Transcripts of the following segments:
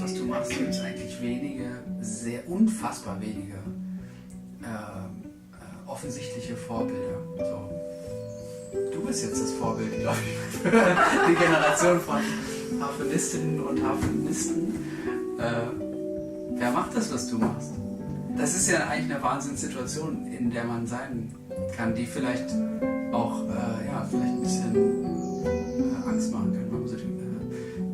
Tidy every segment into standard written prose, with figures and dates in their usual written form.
was du machst, gibt es eigentlich wenige, unfassbar wenige offensichtliche Vorbilder. So. Du bist jetzt das Vorbild, glaube ich, für die Generation von Harfenistinnen und Harfenisten. Wer macht das, was du machst? Das ist ja eigentlich eine Wahnsinnssituation, in der man sein kann, die vielleicht auch vielleicht ein bisschen Angst machen kann. Man muss sich,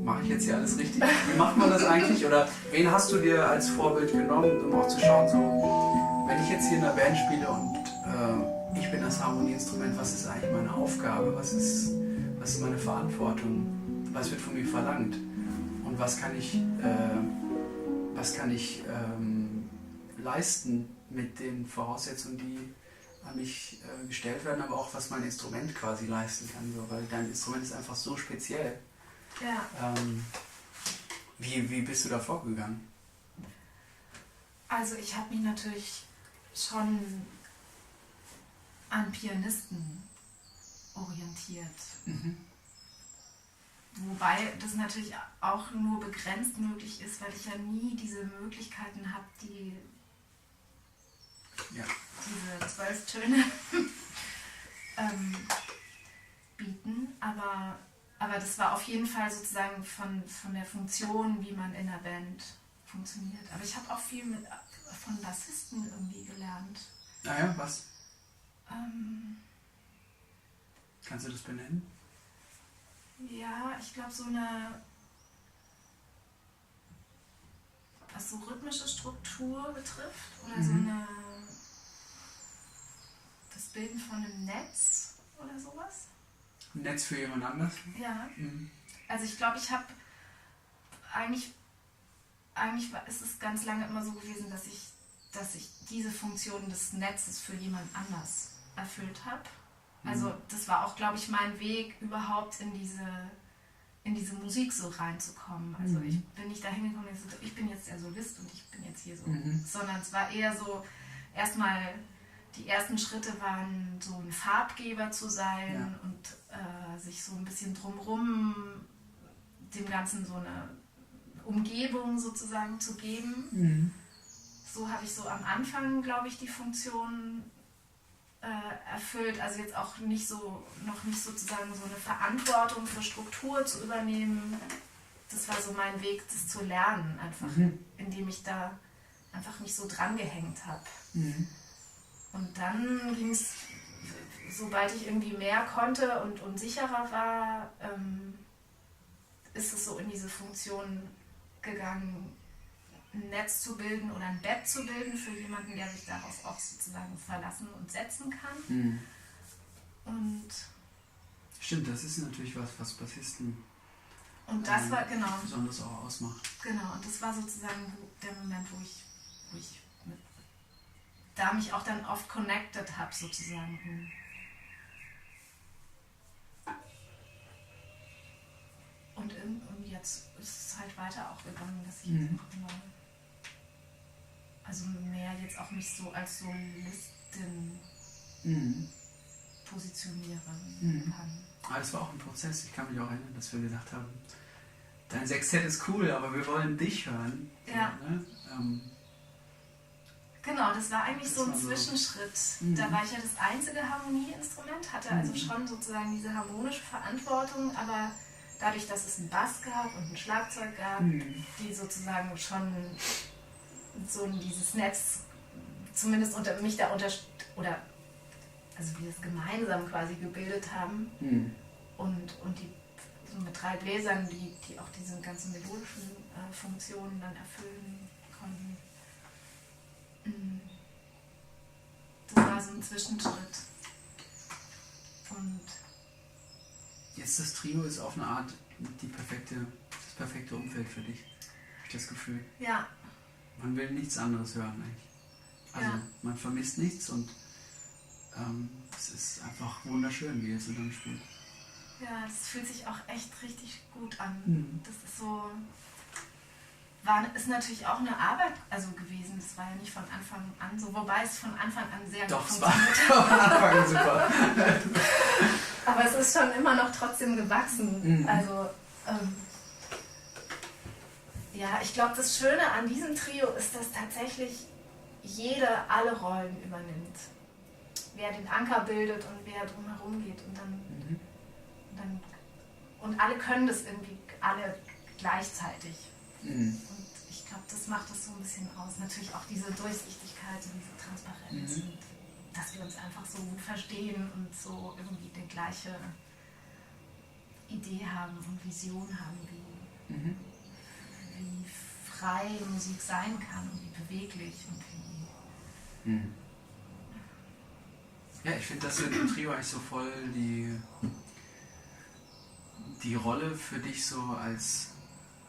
mache ich jetzt hier alles richtig? Wie macht man das eigentlich? Oder wen hast du dir als Vorbild genommen, um auch zu schauen, so, wenn ich jetzt hier in einer Band spiele und ich bin das Harmonieinstrument, was ist eigentlich meine Aufgabe? Was ist meine Verantwortung? Was wird von mir verlangt? Und was kann ich leisten mit den Voraussetzungen, die an mich gestellt werden, aber auch was mein Instrument quasi leisten kann, so, weil dein Instrument ist einfach so speziell. Ja. Wie bist du da vorgegangen? Also ich habe mich natürlich schon an Pianisten orientiert. Mhm. Wobei das natürlich auch nur begrenzt möglich ist, weil ich ja nie diese Möglichkeiten habe, diese 12 Töne bieten. Aber das war auf jeden Fall sozusagen von der Funktion, wie man in der Band funktioniert. Aber ich habe auch viel von Bassisten irgendwie gelernt. Ah ja, was? Kannst du das benennen? Ja, ich glaube was so rhythmische Struktur betrifft oder das Bilden von einem Netz oder sowas. Ein Netz für jemand anders? Ja. Mhm. Also ich glaube, ich habe eigentlich ist es ganz lange immer so gewesen, dass ich diese Funktion des Netzes für jemand anders erfüllt habe. Also das war auch, glaube ich, mein Weg, überhaupt in diese Musik so reinzukommen. Also ich bin nicht da hingekommen und gesagt, ich bin jetzt der Solist und ich bin jetzt hier so. Sondern es war eher so, erstmal die ersten Schritte waren so ein Farbgeber zu sein und sich so ein bisschen drumherum dem Ganzen so eine Umgebung sozusagen zu geben. Mhm. So habe ich so am Anfang, glaube ich, die Funktion erfüllt, also jetzt auch noch nicht sozusagen so eine Verantwortung für Struktur zu übernehmen. Das war so mein Weg, das zu lernen, einfach, indem ich da einfach mich so dran gehängt habe. Mhm. Und dann ging es, sobald ich irgendwie mehr konnte und sicherer war, ist es so in diese Funktion gegangen, ein Netz zu bilden oder ein Bett zu bilden für jemanden, der sich darauf auch sozusagen verlassen und setzen kann. Mhm. Und stimmt, das ist natürlich was Bassisten das war, genau. besonders auch ausmacht. Genau, und das war sozusagen der Moment, wo ich da mich auch dann oft connected habe, sozusagen. Und jetzt ist es halt weiter auch gegangen, dass ich jetzt auch immer, also mehr jetzt auch mich so als Solistin positionieren kann. Aber das war auch ein Prozess. Ich kann mich auch erinnern, dass wir gesagt haben, dein Sextett ist cool, aber wir wollen dich hören. Ja. Ne? Genau, das war eigentlich so ein Zwischenschritt. Da war ich ja das einzige Harmonieinstrument, hatte also schon sozusagen diese harmonische Verantwortung, aber dadurch, dass es einen Bass gab und ein Schlagzeug gab, die sozusagen schon so dieses Netz zumindest oder also wir es gemeinsam quasi gebildet haben und die so mit 3 Bläsern, die auch diese ganzen melodischen Funktionen dann erfüllen konnten. Das war so ein Zwischenschritt. Und jetzt das Trio ist auf eine Art das perfekte Umfeld für dich, habe ich das Gefühl. Ja. Man will nichts anderes hören eigentlich. Also man vermisst nichts und es ist einfach wunderschön, wie ihr zusammen spielt. Ja, das fühlt sich auch echt richtig gut an. Das ist so... ist natürlich auch eine Arbeit gewesen. Das war ja nicht von Anfang an so, wobei es von Anfang an sehr gut funktioniert hat. Von Anfang an super. Aber es ist schon immer noch trotzdem gewachsen. Also Ja, ich glaube, das Schöne an diesem Trio ist, dass tatsächlich jeder alle Rollen übernimmt. Wer den Anker bildet und wer drumherum geht. Und alle können das irgendwie alle gleichzeitig. Und ich glaube, das macht das so ein bisschen aus. Natürlich auch diese Durchsichtigkeit und diese Transparenz. Und dass wir uns einfach so gut verstehen und so irgendwie die gleiche Idee haben und Vision haben, wie frei Musik sein kann und wie beweglich und wie... Ja, ich finde, dass du im Trio eigentlich so voll die Rolle für dich so als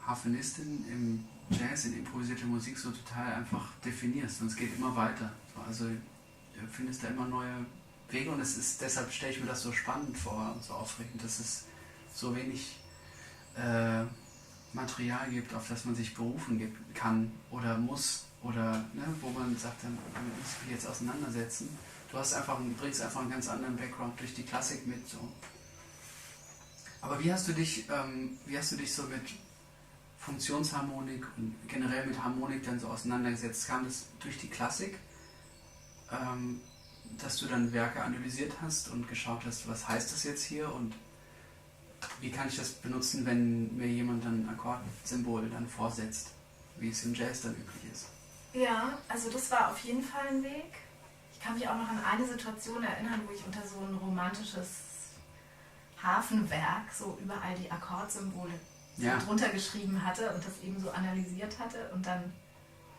Harfenistin im Jazz, in improvisierter Musik so total einfach definierst und es geht immer weiter. Also du findest da immer neue Wege und deshalb stelle ich mir das so spannend vor und so aufregend, dass es so wenig Material gibt, auf das man sich berufen kann oder muss oder wo man sagt, damit muss ich mich jetzt auseinandersetzen. Du bringst einfach einen ganz anderen Background durch die Klassik mit. So. Aber wie hast du dich so mit Funktionsharmonik und generell mit Harmonik dann so auseinandergesetzt? Kam das durch die Klassik, dass du dann Werke analysiert hast und geschaut hast, was heißt das jetzt hier und wie kann ich das benutzen, wenn mir jemand dann ein Akkordsymbol dann vorsetzt, wie es im Jazz dann üblich ist? Ja, also das war auf jeden Fall ein Weg. Ich kann mich auch noch an eine Situation erinnern, wo ich unter so ein romantisches Hafenwerk so überall die Akkordsymbole so drunter geschrieben hatte und das eben so analysiert hatte. Und dann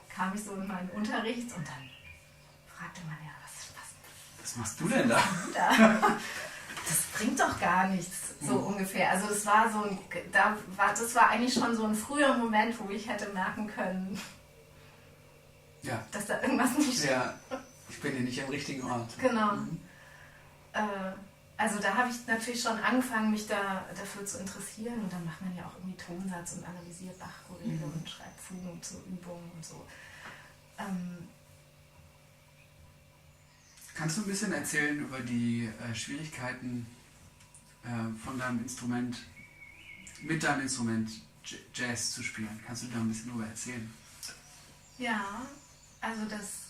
kam ich so in meinen Unterricht und dann fragte man ja, was machst du denn da? Das bringt doch gar nichts, so ungefähr. Also das war das war eigentlich schon so ein früher Moment, wo ich hätte merken können, dass da irgendwas nicht stimmt. Ja, ich bin hier nicht am richtigen Ort. Genau. Also da habe ich natürlich schon angefangen, mich dafür zu interessieren und dann macht man ja auch irgendwie Tonsatz und analysiert Bach-Choräle und schreibt Fugen zur Übung und so. Kannst du ein bisschen erzählen über die Schwierigkeiten von deinem Instrument, mit deinem Instrument Jazz zu spielen? Kannst du da ein bisschen drüber erzählen? Ja, also das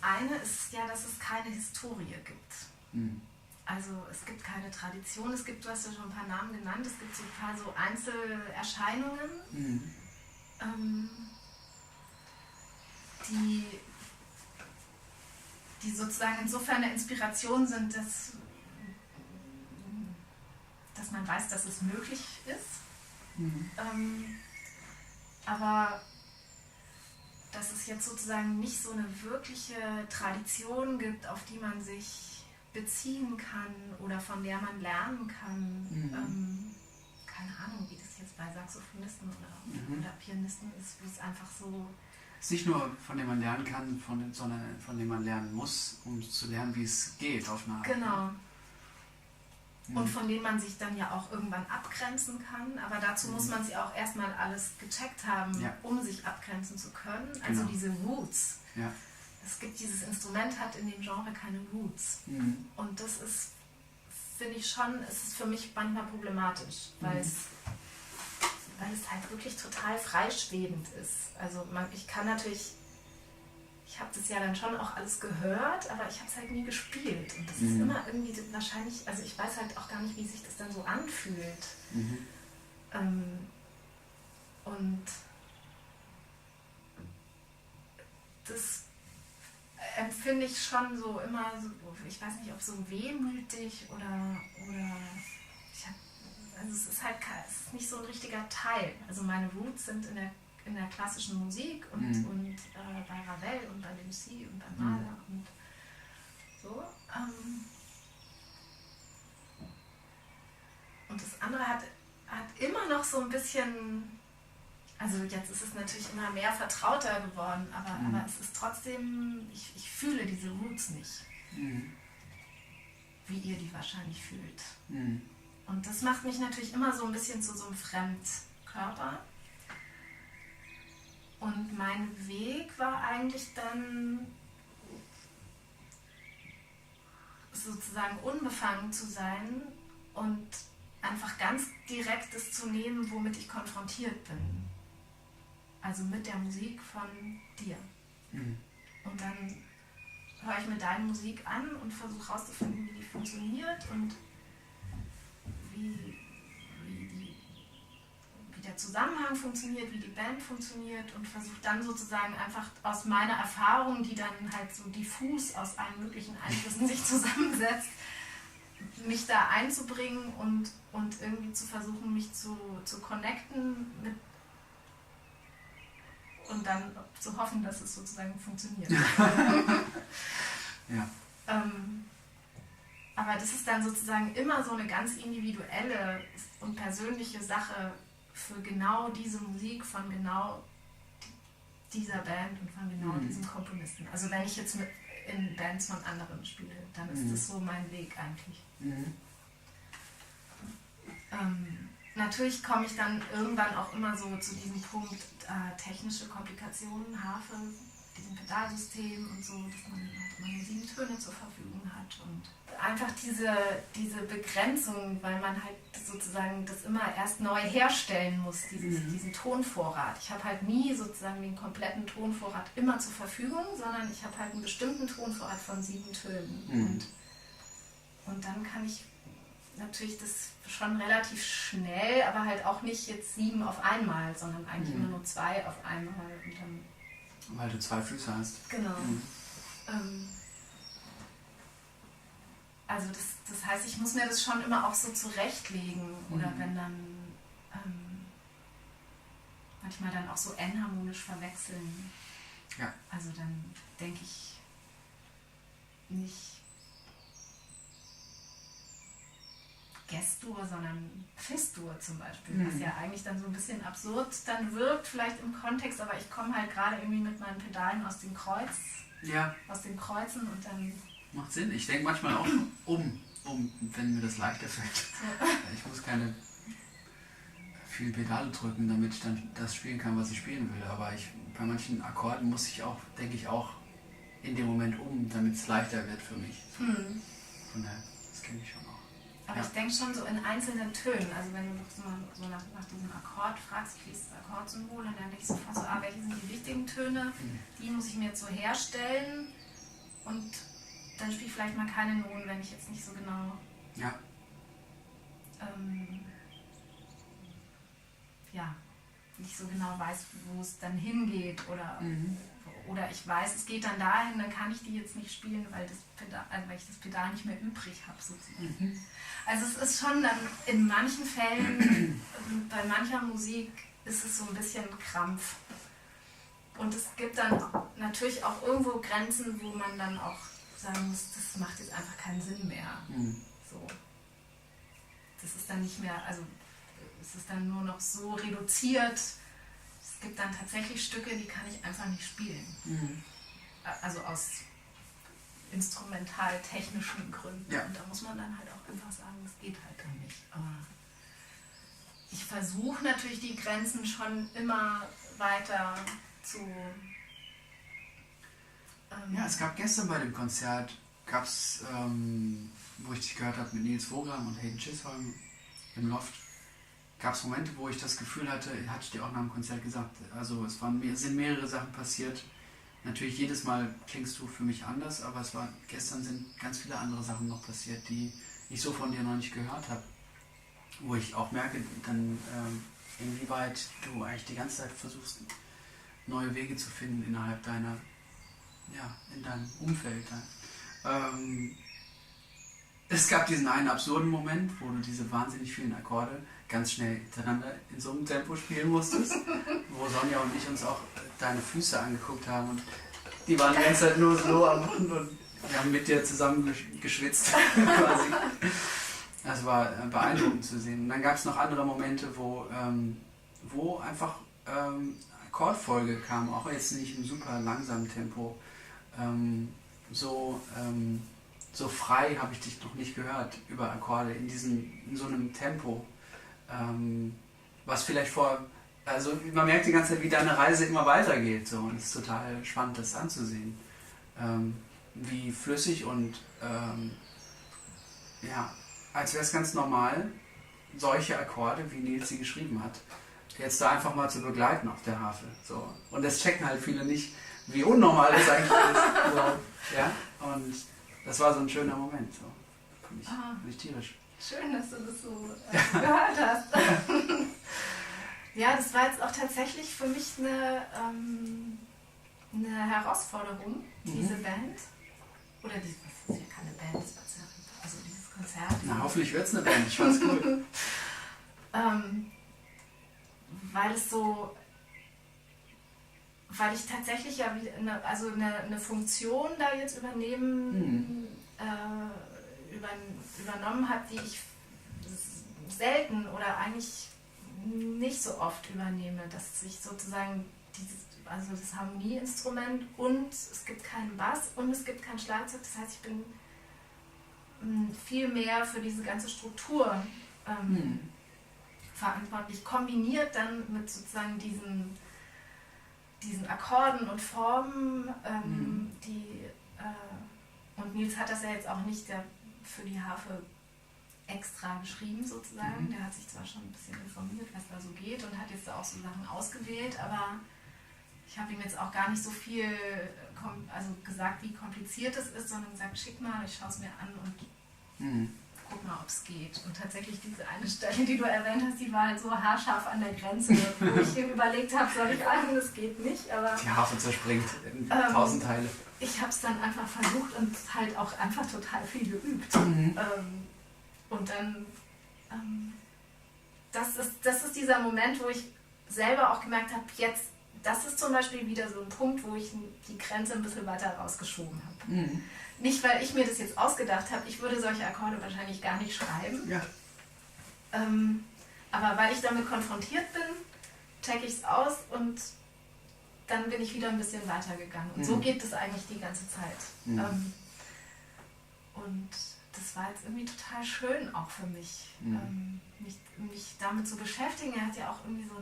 eine ist ja, dass es keine Historie gibt. Also es gibt keine Tradition, du hast ja schon ein paar Namen genannt, es gibt so ein paar so Einzelerscheinungen, die sozusagen insofern eine Inspiration sind, dass man weiß, dass es möglich ist. Aber dass es jetzt sozusagen nicht so eine wirkliche Tradition gibt, auf die man sich beziehen kann oder von der man lernen kann. Keine Ahnung, wie das jetzt bei Saxophonisten oder Pianisten ist, wo es einfach so... Es ist nicht nur, von dem man lernen kann, sondern von dem man lernen muss, um zu lernen, wie es geht auf eine Art. Genau. Und von denen man sich dann ja auch irgendwann abgrenzen kann. Aber dazu muss man sie auch erstmal alles gecheckt haben, um sich abgrenzen zu können. Also diese Roots. Ja. Dieses Instrument hat in dem Genre keine Roots. Und das ist, finde ich schon, es ist für mich manchmal problematisch, weil es halt wirklich total freischwebend ist. Also ich habe das ja dann schon auch alles gehört, aber ich habe es halt nie gespielt. Und das ist immer irgendwie wahrscheinlich, also ich weiß halt auch gar nicht, wie sich das dann so anfühlt. Und das empfinde ich schon so immer, so, ich weiß nicht, ob so wehmütig oder also es ist nicht so ein richtiger Teil. Also meine Roots sind in der klassischen Musik und bei Ravel und bei Debussy und bei Mahler und so. Und das andere hat immer noch so ein bisschen, also jetzt ist es natürlich immer mehr vertrauter geworden, aber es ist trotzdem, ich fühle diese Roots nicht, wie ihr die wahrscheinlich fühlt. Und das macht mich natürlich immer so ein bisschen zu so einem Fremdkörper. Und mein Weg war eigentlich dann sozusagen unbefangen zu sein und einfach ganz direkt das zu nehmen, womit ich konfrontiert bin. Also mit der Musik von dir. Mhm. Und dann höre ich mir deine Musik an und versuche herauszufinden, wie die funktioniert und wie der Zusammenhang funktioniert, wie die Band funktioniert und versuche dann sozusagen einfach aus meiner Erfahrung, die dann halt so diffus aus allen möglichen Einflüssen sich zusammensetzt, mich da einzubringen und irgendwie zu versuchen, mich zu connecten mit und dann zu hoffen, dass es sozusagen funktioniert. Ja. Aber das ist dann sozusagen immer so eine ganz individuelle und persönliche Sache für genau diese Musik von genau dieser Band und von genau diesem Komponisten. Also wenn ich jetzt in Bands von anderen spiele, dann ist das so mein Weg eigentlich. Natürlich komme ich dann irgendwann auch immer so zu diesem Punkt technische Komplikationen, Harfe, diesem Pedalsystem und so, dass man halt immer nur 7 Töne zur Verfügung hat und einfach diese Begrenzung, weil man halt sozusagen das immer erst neu herstellen muss, diesen Tonvorrat. Ich habe halt nie sozusagen den kompletten Tonvorrat immer zur Verfügung, sondern ich habe halt einen bestimmten Tonvorrat von 7 Tönen. Und dann kann ich natürlich das schon relativ schnell, aber halt auch nicht jetzt 7 auf einmal, sondern eigentlich immer nur 2 auf einmal. Und dann weil du 2 Füße hast. Genau. Also das heißt, ich muss mir das schon immer auch so zurechtlegen. Oder wenn dann manchmal dann auch so enharmonisch verwechseln. Ja. Also dann denke ich nicht Gestur, sondern Fistur zum Beispiel, was ja eigentlich dann so ein bisschen absurd dann wirkt, vielleicht im Kontext, aber ich komme halt gerade irgendwie mit meinen Pedalen aus dem Kreuzen und dann... Macht Sinn. Ich denke manchmal auch wenn mir das leichter fällt. Ja. Ich muss keine vielen Pedale drücken, damit ich dann das spielen kann, was ich spielen will, aber bei manchen Akkorden muss ich auch, denke ich auch, in dem Moment damit es leichter wird für mich. Von daher, das kenne ich schon auch. Aber ich denke schon so in einzelnen Tönen. Also wenn du so nach diesem Akkord fragst, wie ist das Akkordsymbol, dann denke ich sofort so, welche sind die wichtigen Töne? Die muss ich mir jetzt so herstellen und dann spiele ich vielleicht mal keine Noten, wenn ich jetzt nicht so genau... Ja. Nicht so genau weiß, wo es dann hingeht oder ich weiß, es geht dann dahin, dann kann ich die jetzt nicht spielen, weil ich das Pedal nicht mehr übrig habe sozusagen. Also es ist schon dann in manchen Fällen, bei mancher Musik ist es so ein bisschen Krampf. Und es gibt dann natürlich auch irgendwo Grenzen, wo man dann auch sagen muss, das macht jetzt einfach keinen Sinn mehr. So. Das ist dann nicht mehr, also es ist dann nur noch so reduziert. Es gibt dann tatsächlich Stücke, die kann ich einfach nicht spielen. Also aus instrumental-technischen Gründen. Ja. Und da muss man dann halt auch einfach sagen, das geht halt dann nicht. Aber ich versuche natürlich die Grenzen schon immer weiter zu... Ja, es gab gestern bei dem Konzert, wo ich dich gehört habe mit Nils Wogram und Hayden Chisholm im Loft, gab es Momente, wo ich das Gefühl hatte ich dir auch nach dem Konzert gesagt, also es sind mehrere Sachen passiert. Natürlich jedes Mal klingst du für mich anders, aber gestern sind ganz viele andere Sachen noch passiert, die ich so von dir noch nicht gehört habe. Wo ich auch merke, dann inwieweit du eigentlich die ganze Zeit versuchst, neue Wege zu finden innerhalb in deinem Umfeld. Es gab diesen einen absurden Moment, wo du diese wahnsinnig vielen Akkorde ganz schnell hintereinander in so einem Tempo spielen musstest, wo Sonja und ich uns auch deine Füße angeguckt haben und die waren die ganze Zeit nur so am Machen und wir haben mit dir zusammen geschwitzt quasi. Das war beeindruckend zu sehen. Und dann gab es noch andere Momente, wo einfach Akkordfolge kam, auch jetzt nicht im super langsamen Tempo. So frei habe ich dich noch nicht gehört über Akkorde in so einem Tempo. Was vielleicht also man merkt die ganze Zeit, wie deine Reise immer weitergeht. So, und es ist total spannend, das anzusehen. Wie flüssig und als wäre es ganz normal, solche Akkorde, wie Nils sie geschrieben hat, jetzt da einfach mal zu begleiten auf der Harfe. So. Und das checken halt viele nicht, wie unnormal das eigentlich ist. So, ja? Und das war so ein schöner Moment. So. Finde ich tierisch. Schön, dass du das so gehört hast. Ja, das war jetzt auch tatsächlich für mich eine Herausforderung, diese Band. Oder das ist ja keine Band, das war ja, also dieses Konzert. Na, hoffentlich wird es eine Band, ich fand's cool. Weil ich tatsächlich ja eine Funktion da jetzt übernommen habe, die ich selten oder eigentlich nicht so oft übernehme, dass ich sozusagen das Harmonieinstrument und es gibt keinen Bass und es gibt kein Schlagzeug, das heißt, ich bin viel mehr für diese ganze Struktur verantwortlich, kombiniert dann mit sozusagen diesen Akkorden und Formen, und Nils hat das ja jetzt auch nicht für die Harfe extra geschrieben sozusagen, der hat sich zwar schon ein bisschen informiert, was da so geht und hat jetzt da auch so Sachen ausgewählt, aber ich habe ihm jetzt auch gar nicht so viel gesagt, wie kompliziert es ist, sondern gesagt, schick mal, ich schaue es mir an und guck mal, ob es geht. Und tatsächlich diese eine Stelle, die du erwähnt hast, die war halt so haarscharf an der Grenze, wo ich eben überlegt habe, soll ich sagen, das geht nicht. Aber die Harfe zerspringt in 1000 Teile. Ich habe es dann einfach versucht und halt auch einfach total viel geübt. Und dann, das ist dieser Moment, wo ich selber auch gemerkt habe, jetzt, das ist zum Beispiel wieder so ein Punkt, wo ich die Grenze ein bisschen weiter rausgeschoben habe. Nicht, weil ich mir das jetzt ausgedacht habe, ich würde solche Akkorde wahrscheinlich gar nicht schreiben. Ja. Aber weil ich damit konfrontiert bin, checke ich es aus und dann bin ich wieder ein bisschen weitergegangen. Und so geht es eigentlich die ganze Zeit. Und das war jetzt irgendwie total schön auch für mich, mich damit zu beschäftigen. Er hat ja auch irgendwie so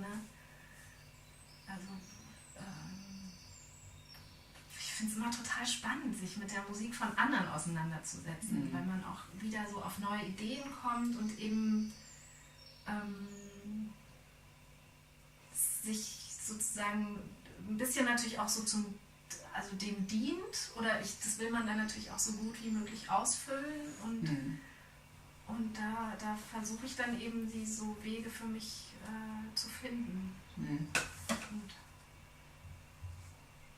ich finde es immer total spannend, sich mit der Musik von anderen auseinanderzusetzen, weil man auch wieder so auf neue Ideen kommt und eben sich sozusagen ein bisschen natürlich auch so dem dient, oder das will man dann natürlich auch so gut wie möglich ausfüllen und da versuche ich dann eben so Wege für mich zu finden. Und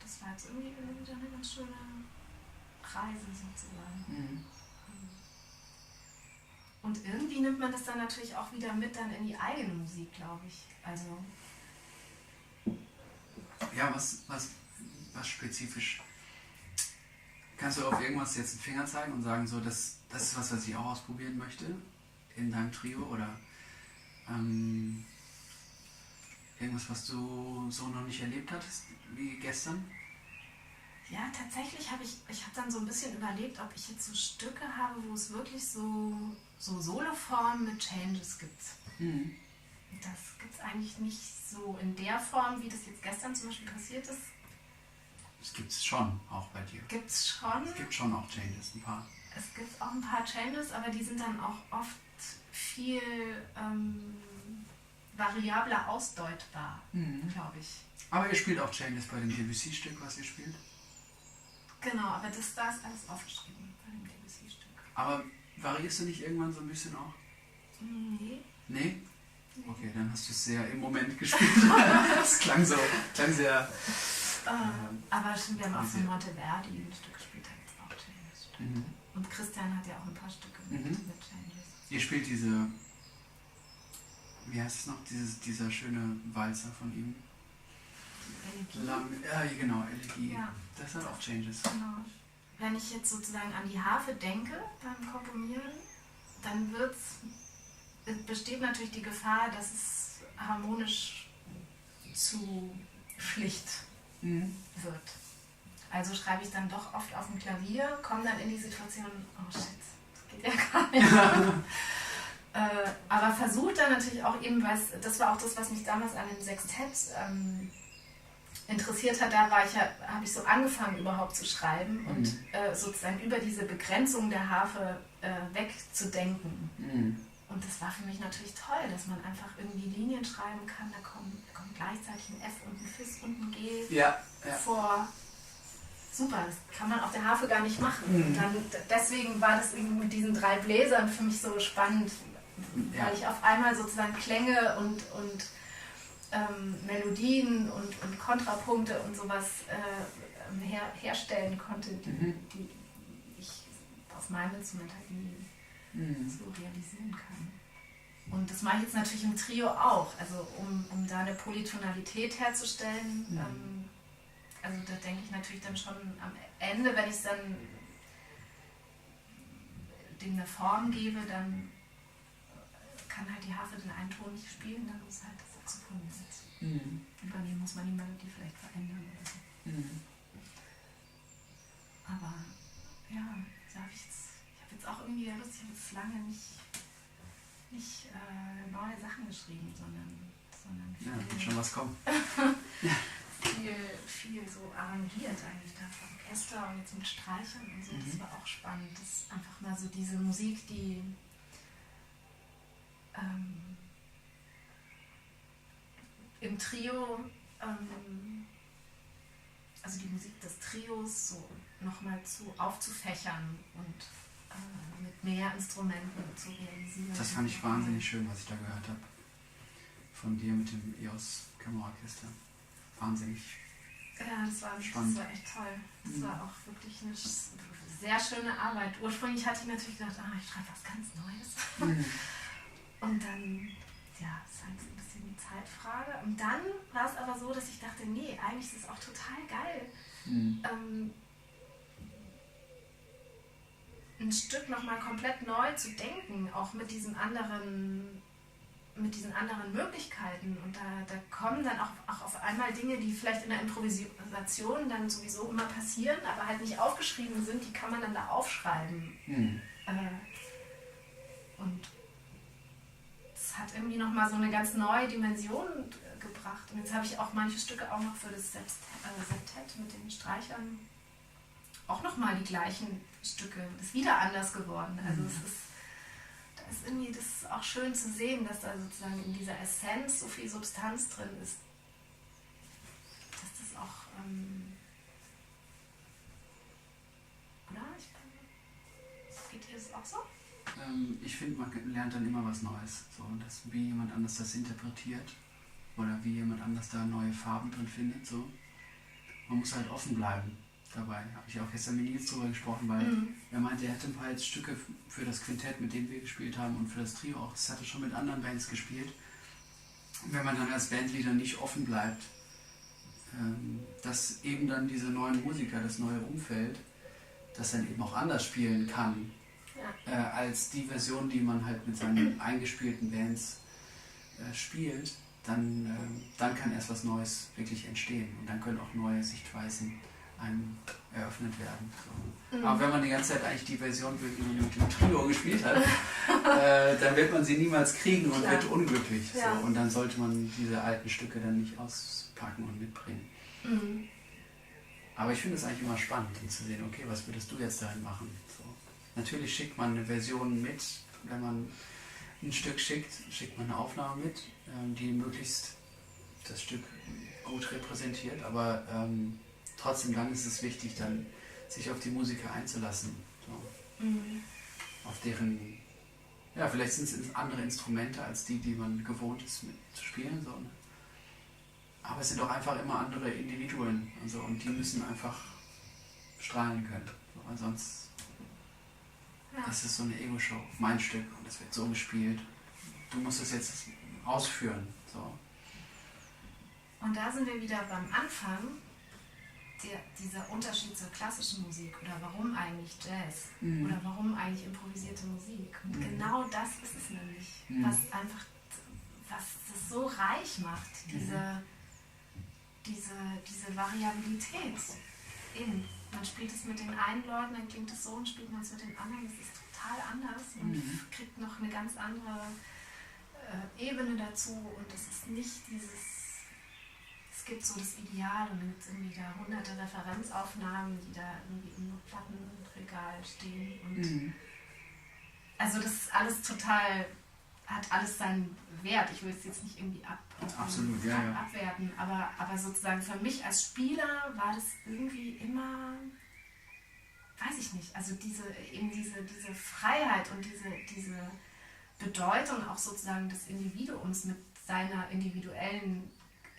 das war jetzt irgendwie wieder eine ganz schöne Reise sozusagen. Und irgendwie nimmt man das dann natürlich auch wieder mit dann in die eigene Musik, glaube ich. Also ja, was spezifisch? Kannst du auf irgendwas jetzt einen Finger zeigen und sagen, so, das ist was ich auch ausprobieren möchte in deinem Trio, oder irgendwas, was du so noch nicht erlebt hattest wie gestern? ja, tatsächlich habe ich dann so ein bisschen überlegt, ob ich jetzt so Stücke habe, wo es wirklich so Soloformen mit Changes gibt. Das gibt es eigentlich nicht so in der Form, wie das jetzt gestern zum Beispiel passiert ist. Das gibt es schon, auch bei dir. Gibt's schon. Es gibt schon auch Changes, ein paar. Es gibt auch ein paar Changes, aber die sind dann auch oft viel variabler ausdeutbar, glaube ich. Aber ihr spielt auch Changes bei dem Debussy-Stück, was ihr spielt? Genau, aber da ist alles aufgeschrieben bei dem Debussy-Stück. Aber variierst du nicht irgendwann so ein bisschen auch? Nee. Nee? Okay, dann hast du es sehr im Moment gespielt. Das klang sehr... aber schon, wir haben auch von Monteverdi ein Stück gespielt, da gibt es auch Changes. Und Christian hat ja auch ein paar Stücke mit Changes. Ihr spielt diese... Wie heißt es noch? Dieser schöne Walzer von ihm. Elegie. Genau, Elegie. Ja. Das hat auch Changes. Genau. Wenn ich jetzt sozusagen an die Harfe denke beim Komponieren, dann besteht natürlich die Gefahr, dass es harmonisch zu schlicht wird. Also schreibe ich dann doch oft auf dem Klavier, komme dann in die Situation, oh shit, das geht ja gar nicht. Aber versuche dann natürlich auch eben, weil das war auch das, was mich damals an dem Sextett interessiert hat, da habe ich so angefangen überhaupt zu schreiben und sozusagen über diese Begrenzung der Harfe wegzudenken. Und das war für mich natürlich toll, dass man einfach irgendwie Linien schreiben kann. Da kommt gleichzeitig ein F und ein Fis und ein G vor. Super, das kann man auf der Harfe gar nicht machen. Und dann, deswegen war das irgendwie mit diesen 3 Bläsern für mich so spannend, weil ich auf einmal sozusagen Klänge und Melodien und Kontrapunkte und sowas herstellen konnte, die ich auf meinem Instrument halt nie so realisieren kann. Und das mache ich jetzt natürlich im Trio auch, also um da eine Polytonalität herzustellen. Also da denke ich natürlich dann schon am Ende, wenn ich es dann dem eine Form gebe, dann kann halt die Harfe den einen Ton nicht spielen, dann muss halt das Saxophon jetzt übernehmen, muss man die Melodie vielleicht verändern oder so. Aber ja, ich habe jetzt auch irgendwie Lust, ich habe jetzt lange nicht neue Sachen geschrieben, sondern viel, wird schon was kommen. viel so arrangiert eigentlich da vom Orchester und jetzt mit Streichern und so. Das war auch spannend. Das ist einfach mal so diese Musik, die im Trio, also die Musik des Trios so nochmal aufzufächern und mit mehr Instrumenten zu realisieren. Das fand ich wahnsinnig schön, was ich da gehört habe. Von dir mit dem EOS Kammerorchester. Wahnsinnig. Ja, das war echt toll. Das war auch wirklich eine sehr schöne Arbeit. Ursprünglich hatte ich natürlich gedacht, ich schreibe was ganz Neues. Und dann, das ist halt so ein bisschen die Zeitfrage. Und dann war es aber so, dass ich dachte, nee, eigentlich ist es auch total geil. Ein Stück nochmal komplett neu zu denken, auch mit diesen anderen Möglichkeiten. Und da kommen dann auch auf einmal Dinge, die vielleicht in der Improvisation dann sowieso immer passieren, aber halt nicht aufgeschrieben sind, die kann man dann da aufschreiben. Und das hat irgendwie nochmal so eine ganz neue Dimension gebracht. Und jetzt habe ich auch manche Stücke auch noch für das Septett mit den Streichern auch nochmal die gleichen Stücke. Das ist wieder anders geworden. Also da ist irgendwie das auch schön zu sehen, dass da sozusagen in dieser Essenz so viel Substanz drin ist. Dass das auch oder? Geht dir das auch so? Ich finde, man lernt dann immer was Neues. So, dass wie jemand anders das interpretiert oder wie jemand anders da neue Farben drin findet. So. Man muss halt offen bleiben dabei. Habe ich auch gestern mit Nils drüber gesprochen, weil er meinte, er hätte ein paar jetzt Stücke für das Quintett, mit dem wir gespielt haben und für das Trio auch. Das hat er schon mit anderen Bands gespielt. Und wenn man dann als Bandleader nicht offen bleibt, dass eben dann diese neuen Musiker, das neue Umfeld, das dann eben auch anders spielen kann, als die Version, die man halt mit seinen eingespielten Bands spielt, dann kann erst was Neues wirklich entstehen und dann können auch neue Sichtweisen einem eröffnet werden. So. Aber wenn man die ganze Zeit eigentlich die Version, die man mit dem Trio gespielt hat, dann wird man sie niemals kriegen und wird unglücklich. So. Und dann sollte man diese alten Stücke dann nicht auspacken und mitbringen. Aber ich finde es eigentlich immer spannend, zu sehen, okay, was würdest du jetzt dahin machen? So. Natürlich schickt man eine Version mit, wenn man ein Stück schickt man eine Aufnahme mit, die möglichst das Stück gut repräsentiert, aber trotzdem dann ist es wichtig, dann sich auf die Musiker einzulassen. So. Auf deren, vielleicht sind es andere Instrumente als die man gewohnt ist zu spielen. So, ne? Aber es sind doch einfach immer andere Individuen und die müssen einfach strahlen können. So, weil sonst ist es so eine Ego-Show, mein Stück und es wird so gespielt. Du musst es jetzt ausführen. So. Und da sind wir wieder beim Anfang. Dieser Unterschied zur klassischen Musik oder warum eigentlich Jazz oder warum eigentlich improvisierte Musik. Und genau das ist es nämlich, was das so reich macht, diese Variabilität. Eben, man spielt es mit den einen Leuten, dann klingt es so und spielt man es mit den anderen, das ist total anders und kriegt noch eine ganz andere Ebene dazu und es ist nicht es gibt so das Ideal und dann gibt es irgendwie da hunderte Referenzaufnahmen, die da irgendwie im Plattenregal stehen. Und also das ist alles total hat alles seinen Wert. Ich will es jetzt nicht irgendwie Absolut, abwerten, aber sozusagen für mich als Spieler war das irgendwie immer, weiß ich nicht, also diese Freiheit und diese Bedeutung auch sozusagen des Individuums mit seiner individuellen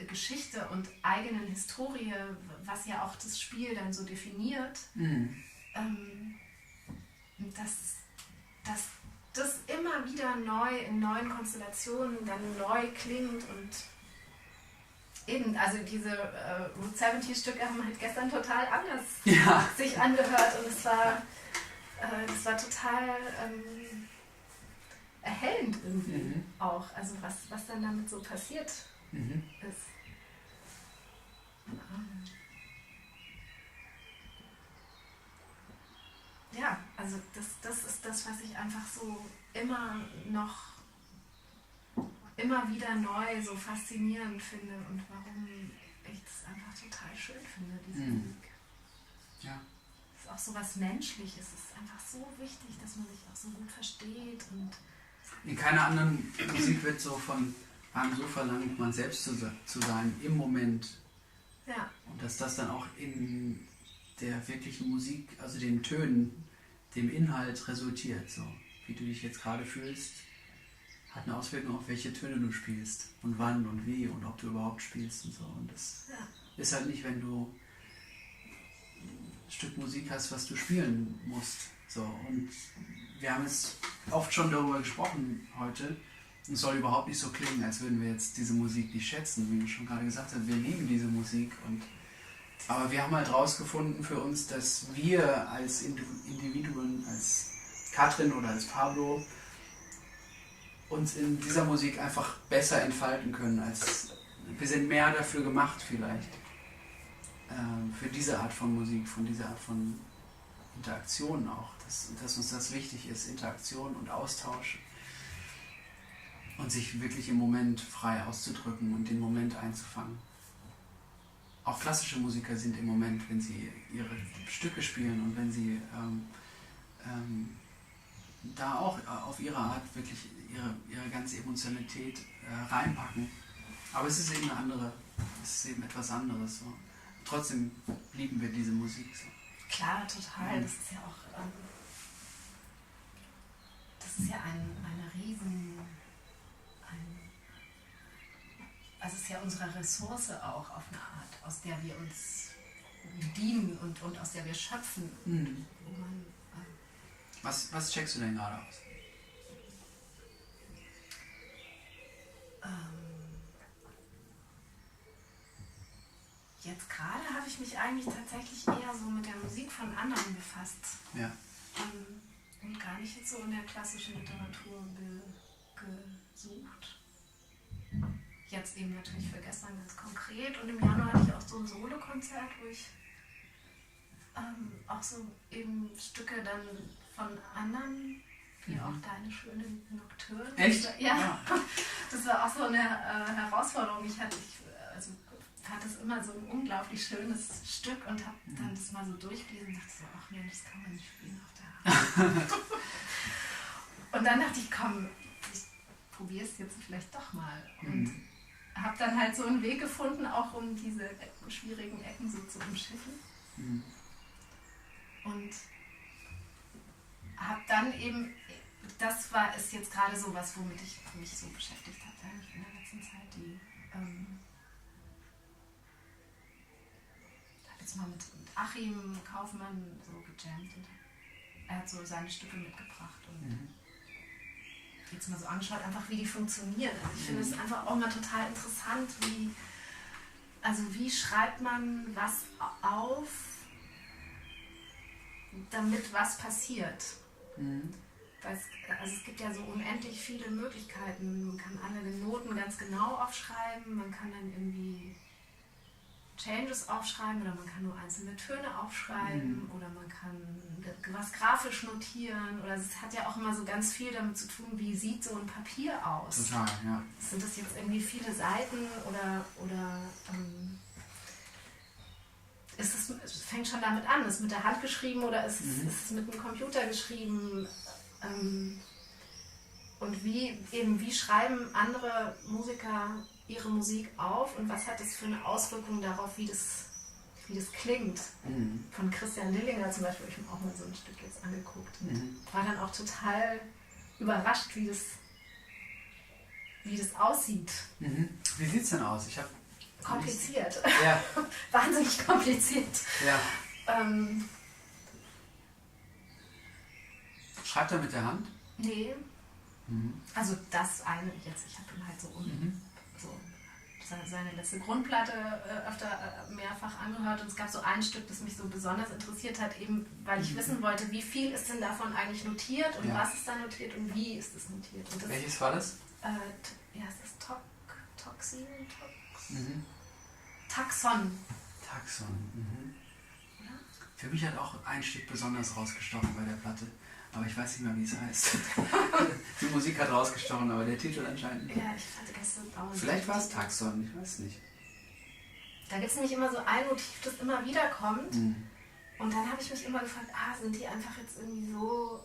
Geschichte und eigenen Historie, was ja auch das Spiel dann so definiert, dass das immer wieder neu in neuen Konstellationen dann neu klingt und eben, also diese Route 70 Stücke haben halt gestern total anders sich angehört und es war total erhellend irgendwie auch, also was dann damit so passiert ist. Ja, also das ist das, was ich einfach so immer wieder neu so faszinierend finde und warum ich das einfach total schön finde, diese Musik. Ja. Es ist auch so was Menschliches, es ist einfach so wichtig, dass man sich auch so gut versteht und in keiner anderen Musik wird so von einem so verlangt, man selbst zu sein im Moment. Ja. Und dass das dann auch in der wirklichen Musik, also den Tönen, dem Inhalt resultiert. So wie du dich jetzt gerade fühlst, hat eine Auswirkung auf welche Töne du spielst und wann und wie und ob du überhaupt spielst und so. Und das ist halt nicht, wenn du ein Stück Musik hast, was du spielen musst. So. Und wir haben jetzt oft schon darüber gesprochen heute. Es soll überhaupt nicht so klingen, als würden wir jetzt diese Musik nicht schätzen. Wie du schon gerade gesagt hast, wir lieben diese Musik. Aber wir haben halt rausgefunden für uns, dass wir als Individuen, als Katrin oder als Pablo, uns in dieser Musik einfach besser entfalten können. Wir sind mehr dafür gemacht vielleicht. Für diese Art von Musik, von dieser Art von Interaktion auch. Dass uns das wichtig ist, Interaktion und Austausch. Und sich wirklich im Moment frei auszudrücken und den Moment einzufangen. Auch klassische Musiker sind im Moment, wenn sie ihre Stücke spielen und wenn sie da auch auf ihre Art wirklich ihre ganze Emotionalität reinpacken. Aber es ist eben etwas anderes. So. Trotzdem lieben wir diese Musik. So. Klar, total. Das ist ja auch eine riesen... Also es ist ja unsere Ressource auch auf eine Art, aus der wir uns bedienen und aus der wir schöpfen. Was checkst du denn gerade aus? Jetzt gerade habe ich mich eigentlich tatsächlich eher so mit der Musik von anderen befasst. Ja. Und gar nicht jetzt so in der klassischen Literatur gesucht. Jetzt eben natürlich für gestern ganz konkret. Und im Januar hatte ich auch so ein Solokonzert, wo ich auch so eben Stücke dann von anderen, wie auch deine schöne Nocturne. Echt? Ja. Das war auch so eine Herausforderung. Ich fand das immer so ein unglaublich schönes Stück und habe dann das mal so durchgelesen und dachte so, ach nee, das kann man nicht spielen auf der Harfe. Und dann dachte ich, komm, ich probiere es jetzt vielleicht doch mal. Und habe dann halt so einen Weg gefunden, auch um diese schwierigen Ecken so zu umschiffen. Und habe dann eben, ist jetzt gerade so was, womit ich mich so beschäftigt habe eigentlich in der letzten Zeit. Ich habe jetzt mal mit Achim Kaufmann so gejammt und er hat so seine Stücke mitgebracht und jetzt mal so angeschaut, einfach wie die funktionieren. Also ich finde es einfach auch mal total interessant, wie schreibt man was auf, damit was passiert. Es gibt ja so unendlich viele Möglichkeiten. Man kann alle Noten ganz genau aufschreiben, man kann dann irgendwie Changes aufschreiben oder man kann nur einzelne Töne aufschreiben oder man kann was grafisch notieren oder es hat ja auch immer so ganz viel damit zu tun, wie sieht so ein Papier aus. Total, ja. Sind das jetzt irgendwie viele Seiten oder fängt schon damit an, ist es mit der Hand geschrieben oder ist es mit dem Computer geschrieben? Und wie schreiben andere Musiker ihre Musik auf und was hat das für eine Auswirkung darauf, wie das klingt. Von Christian Lillinger zum Beispiel, habe ich mir auch mal so ein Stück jetzt angeguckt und war dann auch total überrascht, wie das aussieht. Wie sieht es denn aus? Kompliziert. Ja. Wahnsinnig kompliziert. Ja. Schreibt er mit der Hand? Nee. Also das eine jetzt, ich habe ihn halt so seine letzte Grundplatte öfter mehrfach angehört und es gab so ein Stück, das mich so besonders interessiert hat, eben weil ich wissen wollte, wie viel ist denn davon eigentlich notiert und was ist da notiert und wie ist es notiert. Und das, welches war das? ist das Taxon? Taxon. Oder? Für mich hat auch ein Stück besonders rausgestochen bei der Platte. Aber ich weiß nicht mehr, wie es heißt. Die Musik hat rausgestochen, aber der Titel anscheinend nicht. Ja, ich vergesse auch. Vielleicht war es Taxon, ich weiß nicht. Da gibt es nämlich immer so ein Motiv, das immer wieder kommt. Und dann habe ich mich immer gefragt, sind die einfach jetzt irgendwie so,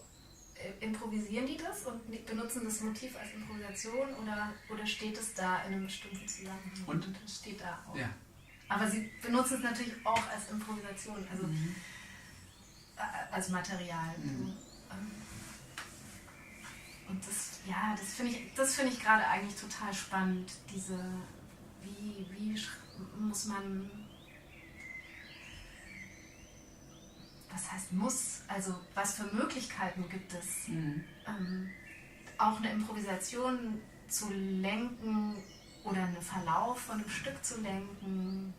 improvisieren die das und benutzen das Motiv als Improvisation oder steht es da in einem bestimmten Zusammenhang? Und? Das steht da auch. Ja. Aber sie benutzen es natürlich auch als Improvisation, also als Material. Und das finde ich gerade eigentlich total spannend, wie muss man, was heißt muss, also was für Möglichkeiten gibt es, auch eine Improvisation zu lenken oder einen Verlauf von einem Stück zu lenken.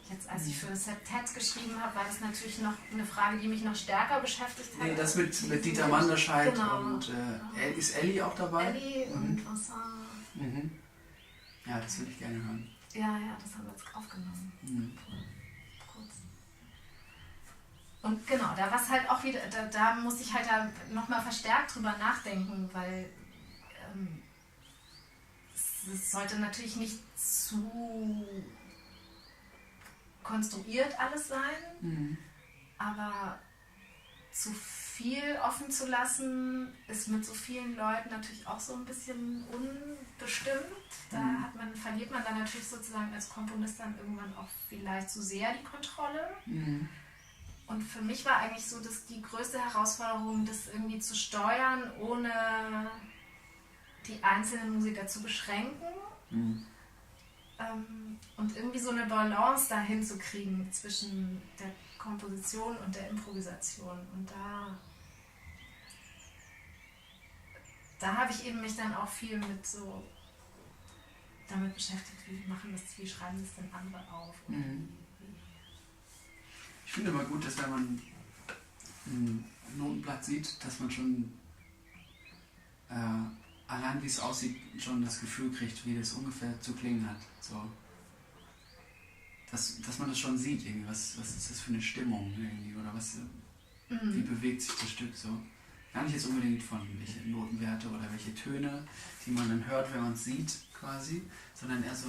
Jetzt, als ich für Septet geschrieben habe, war das natürlich noch eine Frage, die mich noch stärker beschäftigt hat. Nee, das mit Dieter Manderscheid genau. Und ist Elli auch dabei? Elli und Vincent. Ja, das würde ich gerne hören. Ja, das haben wir jetzt aufgenommen. Kurz. Und genau, da war es halt auch wieder, da musste ich halt da nochmal verstärkt drüber nachdenken, weil es sollte natürlich nicht zu konstruiert alles sein, aber zu viel offen zu lassen, ist mit so vielen Leuten natürlich auch so ein bisschen unbestimmt. Da verliert man dann natürlich sozusagen als Komponist dann irgendwann auch vielleicht zu sehr die Kontrolle. Und für mich war eigentlich so, dass die größte Herausforderung, das irgendwie zu steuern, ohne die einzelnen Musiker zu beschränken. Und irgendwie so eine Balance dahin zu kriegen zwischen der Komposition und der Improvisation. Und da habe ich eben mich dann auch viel damit beschäftigt, wie schreiben das denn andere auf? Ich finde immer gut, dass wenn man ein Notenblatt sieht, dass man schon allein wie es aussieht, schon das Gefühl kriegt, wie das ungefähr zu klingen hat. So. Dass man das schon sieht, irgendwie. Was ist das für eine Stimmung irgendwie? Oder wie bewegt sich das Stück so? Gar nicht jetzt unbedingt von welche Notenwerte oder welche Töne, die man dann hört, wenn man es sieht, quasi, sondern eher so,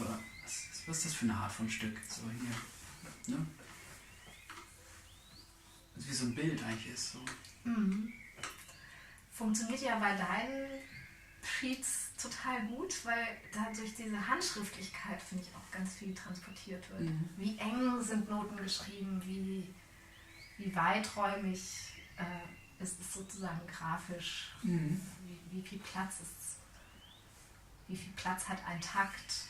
was ist das für eine Art von Stück? So hier. Ne? Also wie so ein Bild eigentlich ist. So. Funktioniert ja bei deinen Sheets total gut, weil da durch diese Handschriftlichkeit, finde ich, auch ganz viel transportiert wird. Wie eng sind Noten geschrieben, wie weiträumig ist es sozusagen grafisch, wie viel Platz ist, wie viel Platz hat ein Takt,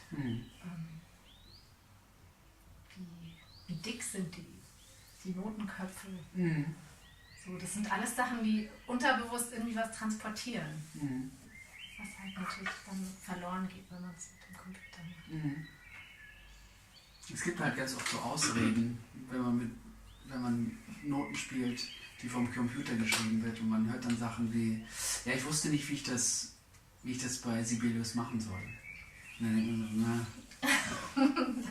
wie dick sind die Notenköpfe. So, das sind alles Sachen, die unterbewusst irgendwie was transportieren. Was halt natürlich dann verloren geht, wenn man es mit dem Computer macht. Es gibt halt ganz oft so Ausreden, wenn man Noten spielt, die vom Computer geschrieben wird und man hört dann Sachen wie, ja, ich wusste nicht, wie ich das bei Sibelius machen soll. Und dann denkt man so,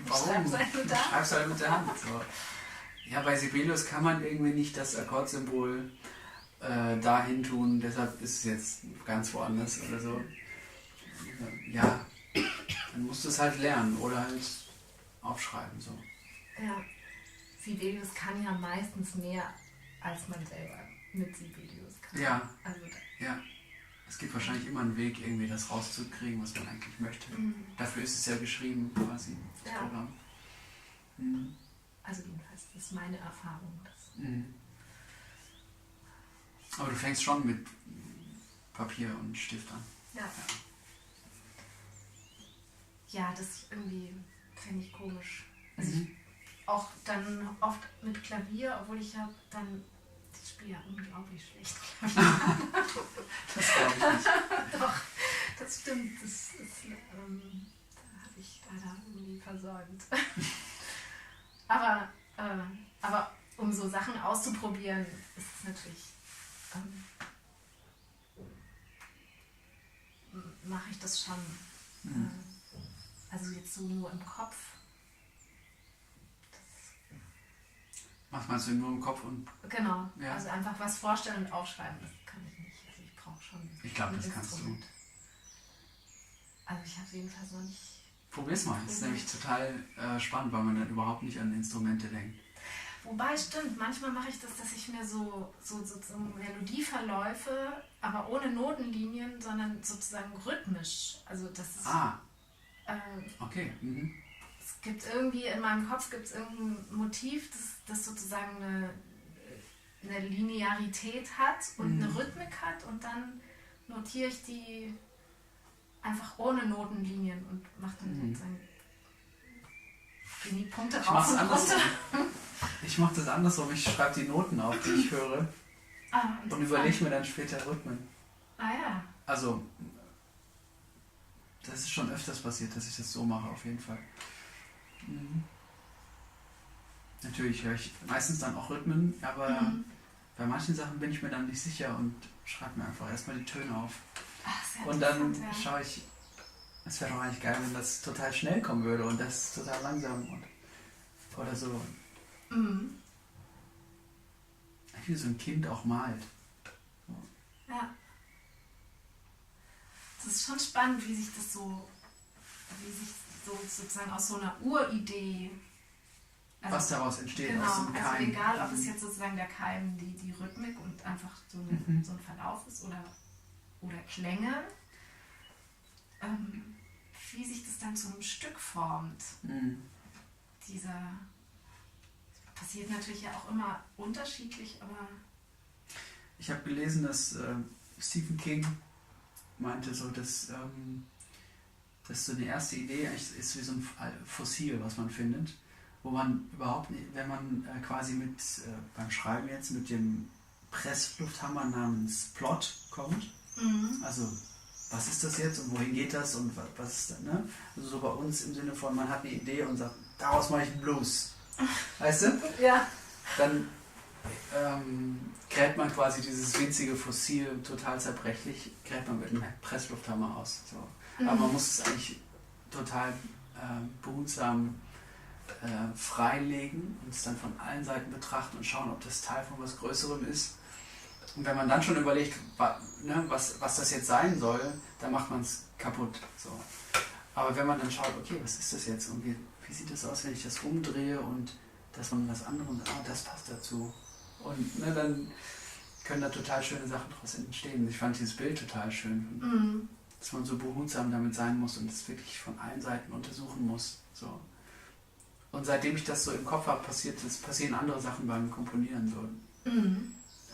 warum? Schreib's halt mit der Hand. So. Ja, bei Sibelius kann man irgendwie nicht das Akkordsymbol dahin tun, deshalb ist es jetzt ganz woanders oder so. Ja, dann musst du es halt lernen oder halt aufschreiben. So. Ja, Sibelius kann ja meistens mehr, als man selber mit Sibelius kann. Ja. Also Es gibt wahrscheinlich immer einen Weg, irgendwie das rauszukriegen, was man eigentlich möchte. Dafür ist es ja geschrieben, quasi, das Programm. Mhm. Also jedenfalls, das ist meine Erfahrung. Aber du fängst schon mit Papier und Stift an. Ja. Ja, das irgendwie finde ich komisch. Also ich auch dann oft mit Klavier, obwohl ich ja dann, ich spiele ja unglaublich schlecht Klavier. Das glaube ich nicht. Doch, das stimmt. Das ist, da habe ich leider irgendwie versäumt. aber um so Sachen auszuprobieren, ist es natürlich, mache ich das schon. Also jetzt so nur im Kopf. Was meinst du, nur im Kopf und... Genau, Ja. also einfach was vorstellen und aufschreiben, das kann ich nicht. Also ich brauche schon Ich glaube, ein das kannst du. Instrument. Also ich habe jedenfalls noch nicht... Probier's mal, das ist nämlich total spannend, weil man dann überhaupt nicht an Instrumente denkt. Wobei, stimmt, manchmal mache ich das, dass ich mir so Melodieverläufe, aber ohne Notenlinien, sondern sozusagen rhythmisch. Also das ist... Okay. Es gibt irgendwie, in meinem Kopf gibt es irgendein Motiv, das sozusagen eine Linearität hat und eine Rhythmik hat und dann notiere ich die einfach ohne Notenlinien und mache dann sozusagen gehen die Punkte rauf und runter. Ich mache das andersrum, ich schreibe die Noten auf, die ich höre und überlege mir dann später Rhythmen. Ah ja. Also, das ist schon öfters passiert, dass ich das so mache, auf jeden Fall. Natürlich höre ich meistens dann auch Rhythmen, aber bei manchen Sachen bin ich mir dann nicht sicher und schreibe mir einfach erstmal die Töne auf. Ach, sehr und dann ja. schaue ich, es wäre doch eigentlich geil, wenn das total schnell kommen würde und das total langsam oder so. Wie so ein Kind auch malt. So. Ja. Das ist schon spannend, wie sich sozusagen aus so einer Uridee, also, was daraus entsteht, genau, aus dem Keim. Also egal, ob es jetzt sozusagen der Keim, die Rhythmik und einfach so ein Verlauf ist oder Klänge, wie sich das dann zu einem Stück formt. Passiert natürlich ja auch immer unterschiedlich, aber... Ich habe gelesen, dass Stephen King meinte so, dass so eine erste Idee ist wie so ein Fossil, was man findet, wo man überhaupt nicht, wenn man quasi beim Schreiben jetzt mit dem Presslufthammer namens Plot kommt, also was ist das jetzt und wohin geht das und was ist das, ne? Also so bei uns im Sinne von, man hat eine Idee und sagt, daraus mache ich einen Blues. Weißt du? Ja. Dann gräbt man quasi dieses winzige Fossil total zerbrechlich, gräbt man mit einem Presslufthammer aus. So. Aber man muss es eigentlich total behutsam freilegen und es dann von allen Seiten betrachten und schauen, ob das Teil von was Größerem ist. Und wenn man dann schon überlegt, was das jetzt sein soll, dann macht man es kaputt. So. Aber wenn man dann schaut, okay, was ist das jetzt und wie sieht das aus, wenn ich das umdrehe und das von was anderem, das passt dazu. Und dann können da total schöne Sachen daraus entstehen. Ich fand dieses Bild total schön, dass man so behutsam damit sein muss und es wirklich von allen Seiten untersuchen muss. So. Und seitdem ich das so im Kopf habe, passieren andere Sachen beim Komponieren. So.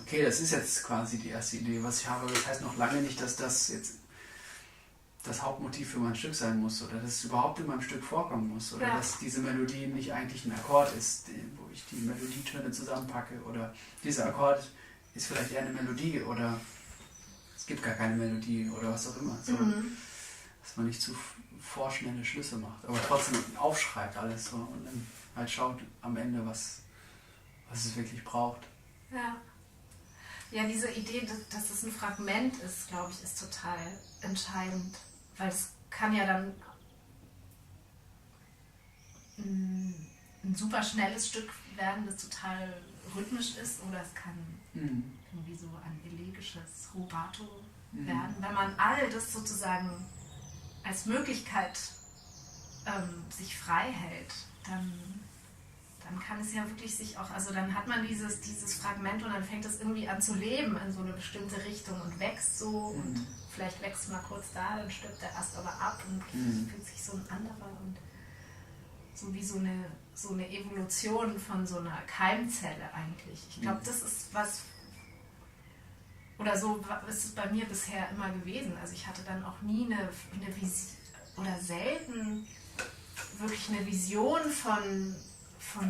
Okay, das ist jetzt quasi die erste Idee, was ich habe. Das heißt noch lange nicht, dass das jetzt das Hauptmotiv für mein Stück sein muss oder dass es überhaupt in meinem Stück vorkommen muss oder dass diese Melodie nicht eigentlich ein Akkord ist, wo ich die Melodietöne zusammenpacke oder dieser Akkord ist vielleicht eher eine Melodie oder es gibt gar keine Melodie oder was auch immer. So, dass man nicht zu vorschnelle Schlüsse macht, aber trotzdem aufschreibt alles so und dann halt schaut am Ende, was es wirklich braucht. Ja. Ja, diese Idee, dass es ein Fragment ist, glaube ich, ist total entscheidend. Weil es kann ja dann ein super schnelles Stück werden, das total rhythmisch ist, oder es kann irgendwie so ein elegisches Rubato werden. Wenn man all das sozusagen als Möglichkeit sich frei hält, dann dann kann es ja wirklich sich auch, also dann hat man dieses Fragment und dann fängt es irgendwie an zu leben in so eine bestimmte Richtung und wächst so und vielleicht wächst mal kurz da, dann stirbt der Ast aber ab und fühlt sich so ein anderer und so wie so eine Evolution von so einer Keimzelle eigentlich. Ich glaube, das ist was, oder so ist es bei mir bisher immer gewesen. Also ich hatte dann auch nie eine Vision oder selten wirklich eine Vision von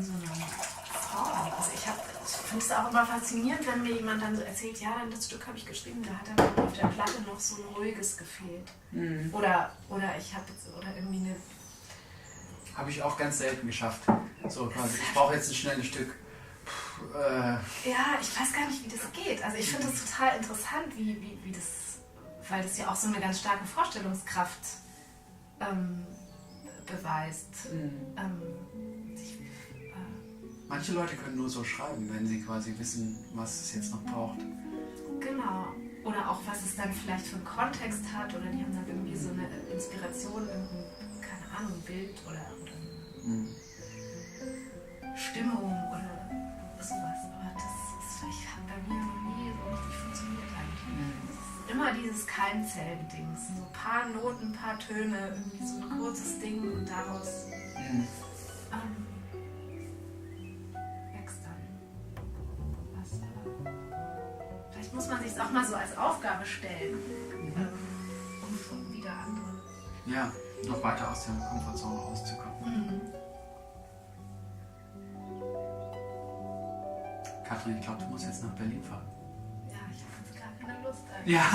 so einer Frau. Also ich finde es auch immer faszinierend, wenn mir jemand dann so erzählt, ja, dann das Stück habe ich geschrieben, da hat dann auf der Platte noch so ein ruhiges gefehlt. Oder ich habe jetzt, oder irgendwie eine... Habe ich auch ganz selten geschafft. So quasi, ich brauche jetzt ein schnelles Stück. Ja, ich weiß gar nicht, wie das geht. Also ich finde das total interessant, wie das, weil das ja auch so eine ganz starke Vorstellungskraft beweist. Manche Leute können nur so schreiben, wenn sie quasi wissen, was es jetzt noch braucht. Genau. Oder auch, was es dann vielleicht für einen Kontext hat. Oder die haben dann irgendwie so eine Inspiration, irgendein, keine Ahnung, Bild oder Stimmung oder sowas. Aber das hat bei mir noch nie so richtig funktioniert eigentlich. Es ist immer dieses Keimzellen-Dings. So ein paar Noten, ein paar Töne, irgendwie so ein kurzes Ding und daraus wächst dann was. Vielleicht muss man sich es auch mal so als Aufgabe stellen, um schon wieder andere. Ja, noch weiter aus der Komfortzone rauszukommen. Katrin, ich glaube, du musst jetzt nach Berlin fahren. Ja, ich habe jetzt gar keine Lust eigentlich. Ja.